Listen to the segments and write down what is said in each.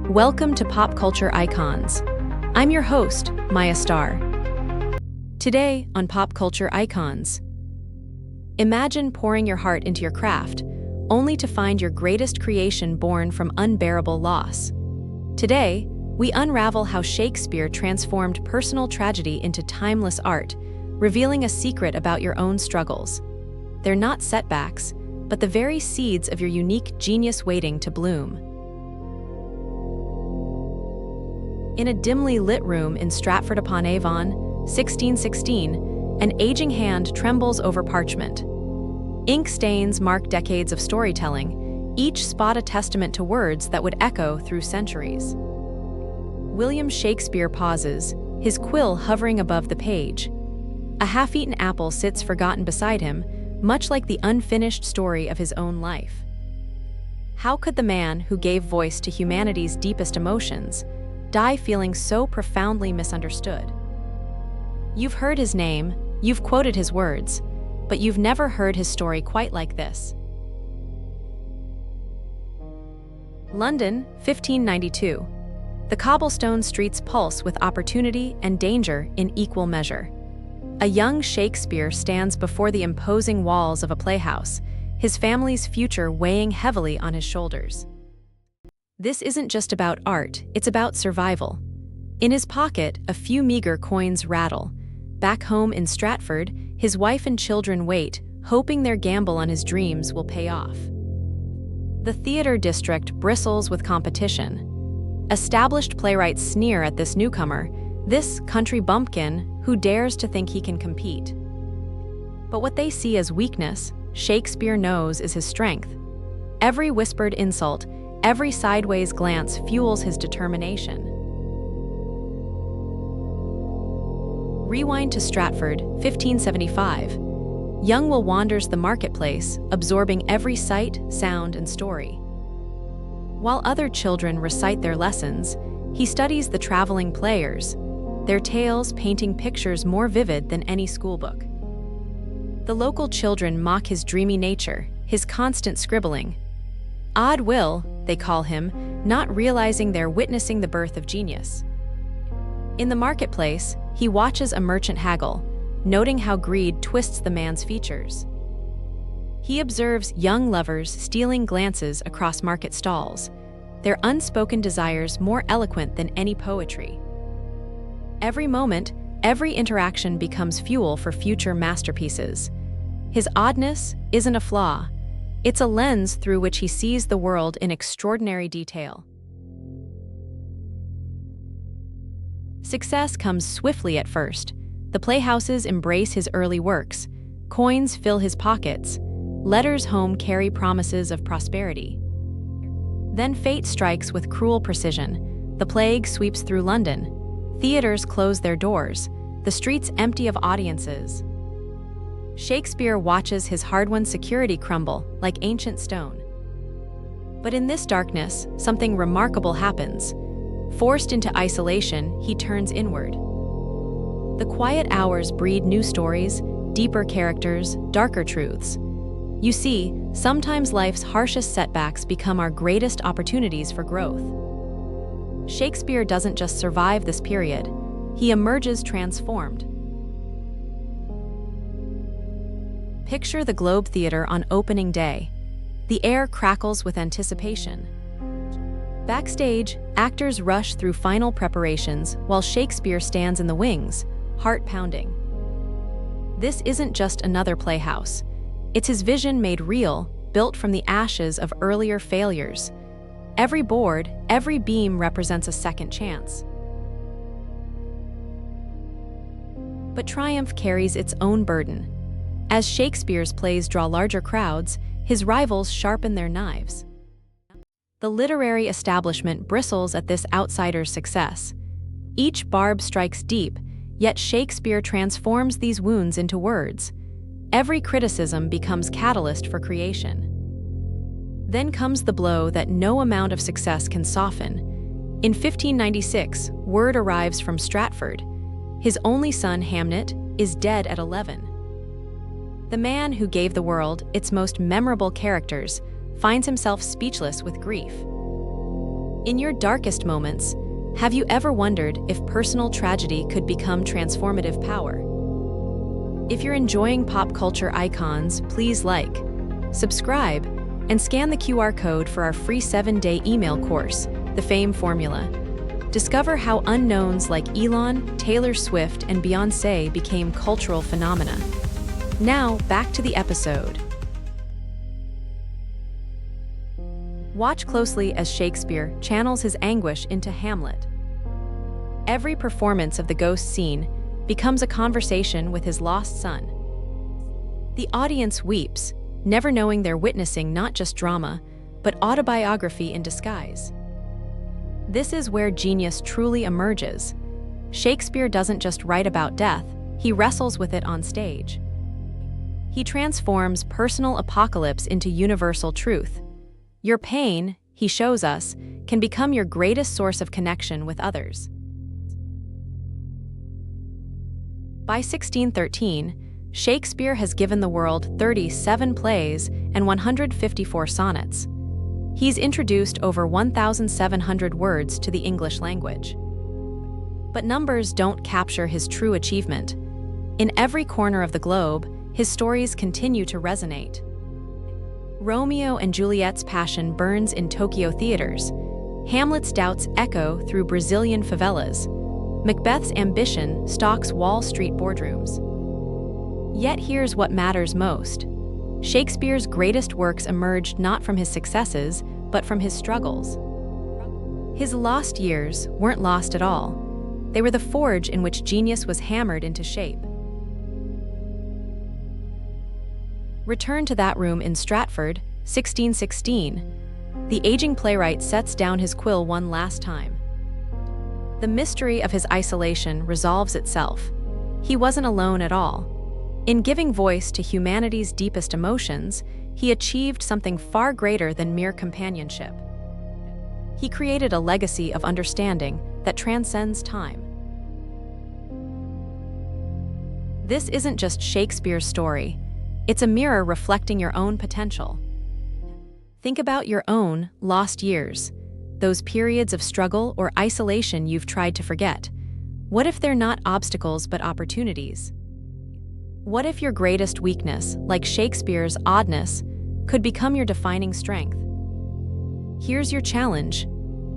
Welcome to Pop Culture Icons. I'm your host, Maya Starr. Today on Pop Culture Icons, imagine pouring your heart into your craft, only to find your greatest creation born from unbearable loss. Today, we unravel how Shakespeare transformed personal tragedy into timeless art, revealing a secret about your own struggles. They're not setbacks, but the very seeds of your unique genius waiting to bloom. In a dimly lit room in Stratford-upon-Avon, 1616, an aging hand trembles over parchment. Ink stains mark decades of storytelling, each spot a testament to words that would echo through centuries. William Shakespeare pauses, his quill hovering above the page. A half-eaten apple sits forgotten beside him, much like the unfinished story of his own life. How could the man who gave voice to humanity's deepest emotions die feeling so profoundly misunderstood? You've heard his name, you've quoted his words, but you've never heard his story quite like this. London, 1592. The cobblestone streets pulse with opportunity and danger in equal measure. A young Shakespeare stands before the imposing walls of a playhouse, his family's future weighing heavily on his shoulders. This isn't just about art, it's about survival. In his pocket, a few meager coins rattle. Back home in Stratford, his wife and children wait, hoping their gamble on his dreams will pay off. The theater district bristles with competition. Established playwrights sneer at this newcomer, this country bumpkin who dares to think he can compete. But what they see as weakness, Shakespeare knows is his strength. Every whispered insult, every sideways glance fuels his determination. Rewind to Stratford, 1575. Young Will wanders the marketplace, absorbing every sight, sound, and story. While other children recite their lessons, he studies the traveling players, their tales painting pictures more vivid than any schoolbook. The local children mock his dreamy nature, his constant scribbling. Odd Will, they call him, not realizing they're witnessing the birth of genius. In the marketplace, he watches a merchant haggle, noting how greed twists the man's features. He observes young lovers stealing glances across market stalls, their unspoken desires more eloquent than any poetry. Every moment, every interaction becomes fuel for future masterpieces. His oddness isn't a flaw, it's a lens through which he sees the world in extraordinary detail. Success comes swiftly at first. The playhouses embrace his early works, coins fill his pockets, letters home carry promises of prosperity. Then fate strikes with cruel precision. The plague sweeps through London. Theaters close their doors, the streets empty of audiences. Shakespeare watches his hard-won security crumble like ancient stone. But in this darkness, something remarkable happens. Forced into isolation, he turns inward. The quiet hours breed new stories, deeper characters, darker truths. You see, sometimes life's harshest setbacks become our greatest opportunities for growth. Shakespeare doesn't just survive this period, he emerges transformed. Picture the Globe Theatre on opening day. The air crackles with anticipation. Backstage, actors rush through final preparations while Shakespeare stands in the wings, heart pounding. This isn't just another playhouse. It's his vision made real, built from the ashes of earlier failures. Every board, every beam represents a second chance. But triumph carries its own burden. As Shakespeare's plays draw larger crowds, his rivals sharpen their knives. The literary establishment bristles at this outsider's success. Each barb strikes deep, yet Shakespeare transforms these wounds into words. Every criticism becomes catalyst for creation. Then comes the blow that no amount of success can soften. In 1596, word arrives from Stratford. His only son, Hamnet, is dead at 11. The man who gave the world its most memorable characters finds himself speechless with grief. In your darkest moments, have you ever wondered if personal tragedy could become transformative power? If you're enjoying pop culture icons, please like, subscribe, and scan the QR code for our free 7-day email course, The Fame Formula. Discover how unknowns like Elon, Taylor Swift, and Beyoncé became cultural phenomena. Now, back to the episode. Watch closely as Shakespeare channels his anguish into Hamlet. Every performance of the ghost scene becomes a conversation with his lost son. The audience weeps, never knowing they're witnessing not just drama, but autobiography in disguise. This is where genius truly emerges. Shakespeare doesn't just write about death, he wrestles with it on stage. He transforms personal apocalypse into universal truth. Your pain, he shows us, can become your greatest source of connection with others. By 1613, Shakespeare has given the world 37 plays and 154 sonnets. He's introduced over 1,700 words to the English language. But numbers don't capture his true achievement. In every corner of the globe, his stories continue to resonate. Romeo and Juliet's passion burns in Tokyo theaters. Hamlet's doubts echo through Brazilian favelas. Macbeth's ambition stalks Wall Street boardrooms. Yet here's what matters most. Shakespeare's greatest works emerged not from his successes, but from his struggles. His lost years weren't lost at all. They were the forge in which genius was hammered into shape. Return to that room in Stratford, 1616. The aging playwright sets down his quill one last time. The mystery of his isolation resolves itself. He wasn't alone at all. In giving voice to humanity's deepest emotions, he achieved something far greater than mere companionship. He created a legacy of understanding that transcends time. This isn't just Shakespeare's story. It's a mirror reflecting your own potential. Think about your own lost years, those periods of struggle or isolation you've tried to forget. What if they're not obstacles but opportunities? What if your greatest weakness, like Shakespeare's oddness, could become your defining strength? Here's your challenge.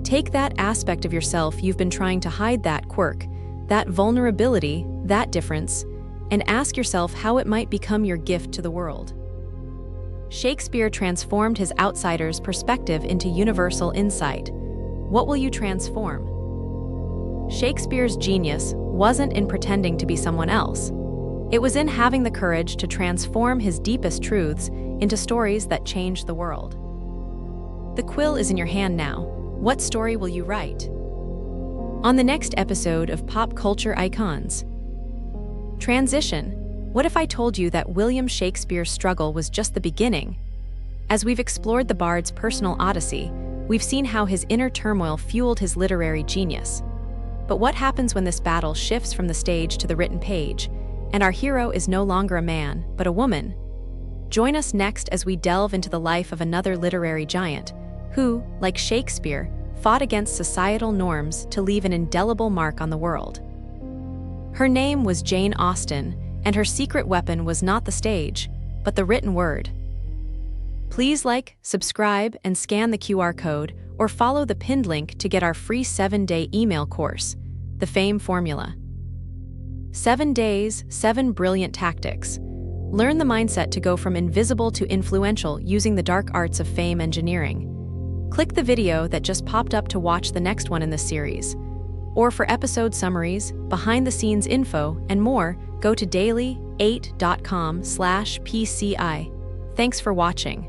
Take that aspect of yourself you've been trying to hide, that quirk, that vulnerability, that difference, and ask yourself how it might become your gift to the world. Shakespeare transformed his outsider's perspective into universal insight. What will you transform? Shakespeare's genius wasn't in pretending to be someone else. It was in having the courage to transform his deepest truths into stories that changed the world. The quill is in your hand now. What story will you write? On the next episode of Pop Culture Icons. Transition. What if I told you that William Shakespeare's struggle was just the beginning? As we've explored the bard's personal odyssey, we've seen how his inner turmoil fueled his literary genius. But what happens when this battle shifts from the stage to the written page, and our hero is no longer a man, but a woman? Join us next as we delve into the life of another literary giant, who, like Shakespeare, fought against societal norms to leave an indelible mark on the world. Her name was Jane Austen, and her secret weapon was not the stage, but the written word. Please like, subscribe, and scan the QR code, or follow the pinned link to get our free 7-day email course, The Fame Formula. 7 days, 7 brilliant tactics. Learn the mindset to go from invisible to influential using the dark arts of fame engineering. Click the video that just popped up to watch the next one in this series. Or for episode summaries, behind-the-scenes info, and more, go to daily8.com/PCI. Thanks for watching.